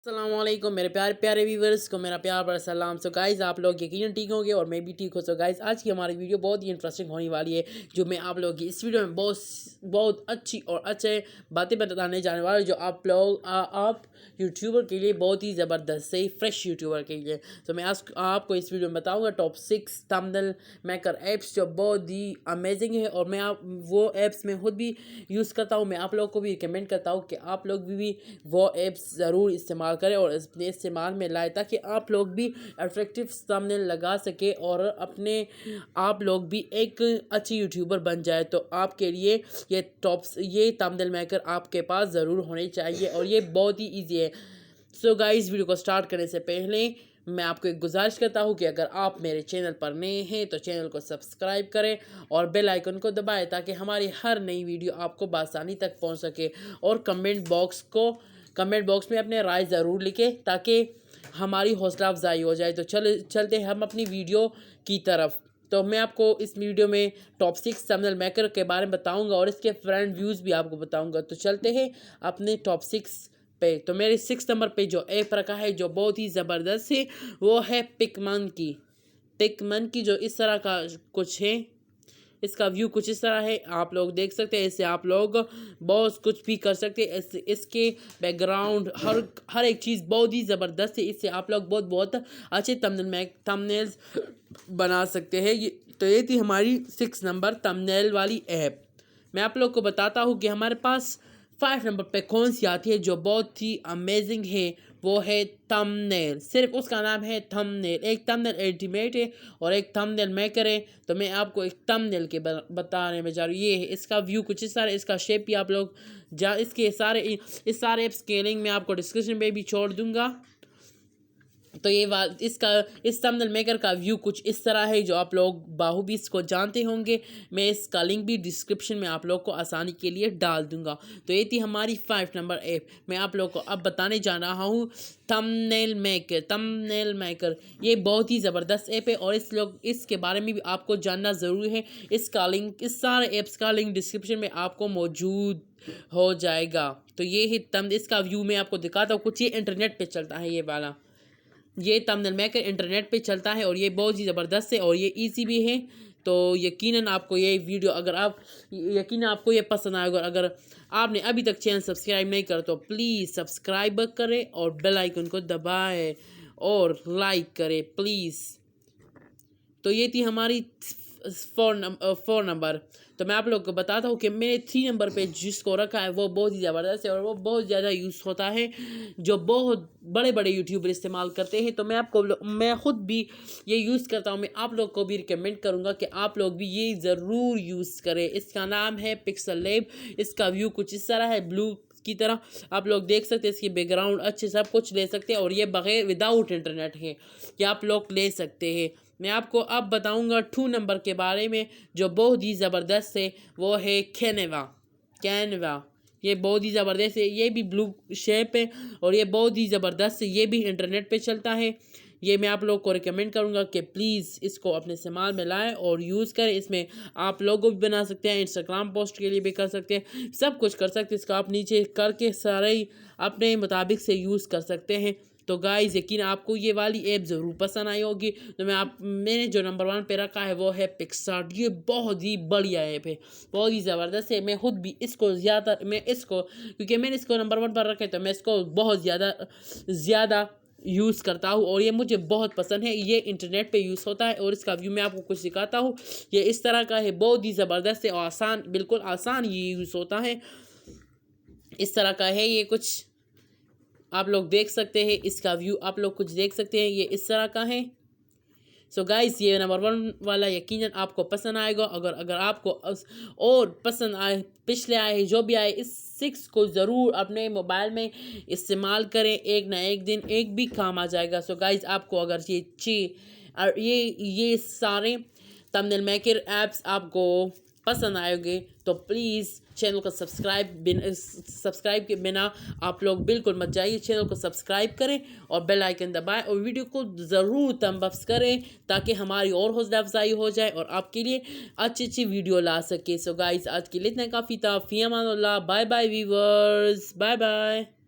अस्सलाम वालेकुम मेरे प्यारे प्यारे व्यूवर्स को मेरा प्यार भरा सलाम। सो गाइज़ आप लोग यकीनन ठीक होंगे और मैं भी ठीक हूँ। सो गाइज़ आज की हमारी वीडियो बहुत ही इंटरेस्टिंग होने वाली है, जो मैं आप लोगों की इस वीडियो में बहुत अच्छी और अच्छे बातें बताने जाने वाले, जो आप लोग आप यूट्यूबर के लिए बहुत ही ज़बरदस्त से फ्रेश यूट्यूबर के लिए। तो मैं आज आपको इस वीडियो में बताऊँगा टॉप 6 थंबनेल मेकर ऐप्स जो बहुत ही अमेजिंग है, और मैं वो ऐप्स में खुद भी यूज़ करता हूँ। मैं आप लोगों को भी रिकमेंड करता हूँ कि आप लोग भी वो ऐप्स ज़रूर इस्तेमाल करें और अपने इस्तेमाल में लाए, ताकि आप लोग भी अट्रैक्टिव थंबनेल लगा सके और अपने आप लोग भी एक अच्छी यूट्यूबर बन जाए। तो आपके लिए ये थंबनेल मेकर आपके पास ज़रूर होने चाहिए और ये बहुत ही ईजी है। सो गाइस वीडियो को स्टार्ट करने से पहले मैं आपको एक गुजारिश करता हूँ कि अगर आप मेरे चैनल पर नए हैं तो चैनल को सब्सक्राइब करें और बेल आइकन को दबाएं, ताकि हमारी हर नई वीडियो आपको बआसानी तक पहुँच सके। और कमेंट बॉक्स में अपने राय ज़रूर लिखें, ताकि हमारी हौसला अफजाई हो जाए। तो चलते हम अपनी वीडियो की तरफ। तो मैं आपको इस वीडियो में टॉप 6 थंबनेल मेकर के बारे में बताऊंगा और इसके फ्रेंड व्यूज़ भी आपको बताऊंगा। तो चलते हैं अपने टॉप 6 पे। तो मेरे 6 नंबर पे जो ऐप रखा है जो बहुत ही ज़बरदस्त है, वो है पिकमंकी जो इस तरह का कुछ है। इसका व्यू कुछ इस तरह है, आप लोग देख सकते हैं। इससे आप लोग बहुत कुछ भी कर सकते हैं। इसके बैकग्राउंड हर एक चीज़ बहुत ही ज़बरदस्त है। इससे आप लोग बहुत अच्छे थंबनेल्स बना सकते हैं। तो ये थी हमारी 6 नंबर थंबनेल वाली ऐप। मैं आप लोग को बताता हूँ कि हमारे पास 5 नंबर पे कौन सी आती है जो बहुत ही अमेजिंग है। वो है थंबनेल। सिर्फ उसका नाम है थंबनेल। एक थंबनेल एल्टीमेट है और एक थंबनेल मेकर है। तो मैं आपको एक थंबनेल के बताने में जा रही हूँ। ये है इसका व्यू कुछ इस तरह, इसका शेप भी आप लोग इस सारे ऐप्स के लिंक मैं आपको डिस्क्रिप्शन में भी छोड़ दूंगा। तो इस थंबनेल मेकर का व्यू कुछ इस तरह है, जो आप लोग बाहुबली को जानते होंगे। मैं इसका लिंक भी डिस्क्रिप्शन में आप लोग को आसानी के लिए डाल दूंगा। तो ये थी हमारी 5 नंबर ऐप। मैं आप लोग को अब बताने जा रहा हूँ थंबनेल मेकर। ये बहुत ही ज़बरदस्त ऐप है और इसके बारे में भी आपको जानना ज़रूरी है। इसका लिंक, इस सारे ऐप्स का लिंक डिस्क्रिप्शन में आपको मौजूद हो जाएगा। तो ये है इसका व्यू मैं आपको दिखाता हूँ। कुछ ये इंटरनेट पर चलता है, ये थंबनेल मेकर इंटरनेट पे चलता है और ये बहुत ही ज़बरदस्त है और ये इजी भी है। तो यकीनन आपको ये वीडियो आपको ये पसंद आएगा। अगर आपने अभी तक चैनल सब्सक्राइब नहीं कर तो प्लीज़ सब्सक्राइब करें और बेल आइकन को दबाएं और लाइक करें प्लीज़। तो ये थी हमारी 4 नंबर। तो मैं आप लोग को बताता हूँ कि मैंने 3 नंबर पे जिसको रखा है वो बहुत ही ज़बरदस्त है और वो बहुत ज़्यादा यूज़ होता है, जो बहुत बड़े बड़े यूट्यूबर इस्तेमाल करते हैं। तो मैं ख़ुद भी ये यूज़ करता हूँ। मैं आप लोग को भी रिकमेंड करूँगा कि आप लोग भी ये ज़रूर यूज़ करें। इसका नाम है पिक्सल लैब। इसका व्यू कुछ इस तरह है, ब्लू की तरह आप लोग देख सकते हैं। इसकी बैकग्राउंड अच्छे सब कुछ ले सकते हैं और ये बगैर विदाउट इंटरनेट है कि आप लोग ले सकते हैं। मैं आपको अब बताऊंगा 2 नंबर के बारे में, जो बहुत ही ज़बरदस्त है। वो है कैनवा। ये बहुत ही ज़बरदस्त है। ये भी ब्लू शेप है और ये बहुत ही ज़बरदस्त है। ये भी इंटरनेट पे चलता है। ये मैं आप लोग को रिकमेंड करूंगा कि प्लीज़ इसको अपने इस्तेमाल में लाएं और यूज़ करें। इसमें आप लोगो भी बना सकते हैं, इंस्टाग्राम पोस्ट के लिए भी कर सकते हैं, सब कुछ कर सकते हैं। इसका आप नीचे करके सारे ही अपने मुताबिक से यूज़ कर सकते हैं। तो गाइस यकीन आपको ये वाली ऐप ज़रूर पसंद आई होगी। तो मैंने जो नंबर 1 पे रखा है वो है पिक्सार्ट। ये बहुत ही बढ़िया ऐप है, बहुत ही ज़बरदस्त है। मैं खुद भी क्योंकि मैंने इसको नंबर 1 पर रखा है, तो मैं इसको बहुत ज़्यादा यूज़ करता हूँ और ये मुझे बहुत पसंद है। ये इंटरनेट पे यूज़ होता है और इसका व्यू मैं आपको कुछ दिखाता हूँ। ये इस तरह का है, बहुत ही ज़बरदस्त है और आसान, बिल्कुल आसान ये यूज़ होता है। इस तरह का है, ये कुछ आप लोग देख सकते हैं। इसका व्यू आप लोग कुछ देख सकते हैं, ये इस तरह का है। सो गाइस ये नंबर 1 वाला यकीनन आपको पसंद आएगा। अगर आपको और पसंद आए, पिछले आए जो भी आए, इस 6 को ज़रूर अपने मोबाइल में इस्तेमाल करें। एक ना एक दिन एक भी काम आ जाएगा। सो गाइस आपको अगर ये सारे थंबनेल मेकर ऐप्स आपको पसंद आएंगे तो प्लीज़ चैनल को सब्सक्राइब के बिना आप लोग बिल्कुल मत जाइए। चैनल को सब्सक्राइब करें और बेल आइकन दबाएं और वीडियो को ज़रूर थम्स अप करें, ताकि हमारी और हौसला अफजाई हो जाए और आपके लिए अच्छी वीडियो ला सके। सो गाइस आज के लिए इतना काफ़ी था। फ़ी अमान अल्लाह। Bye bye viewers, bye bye.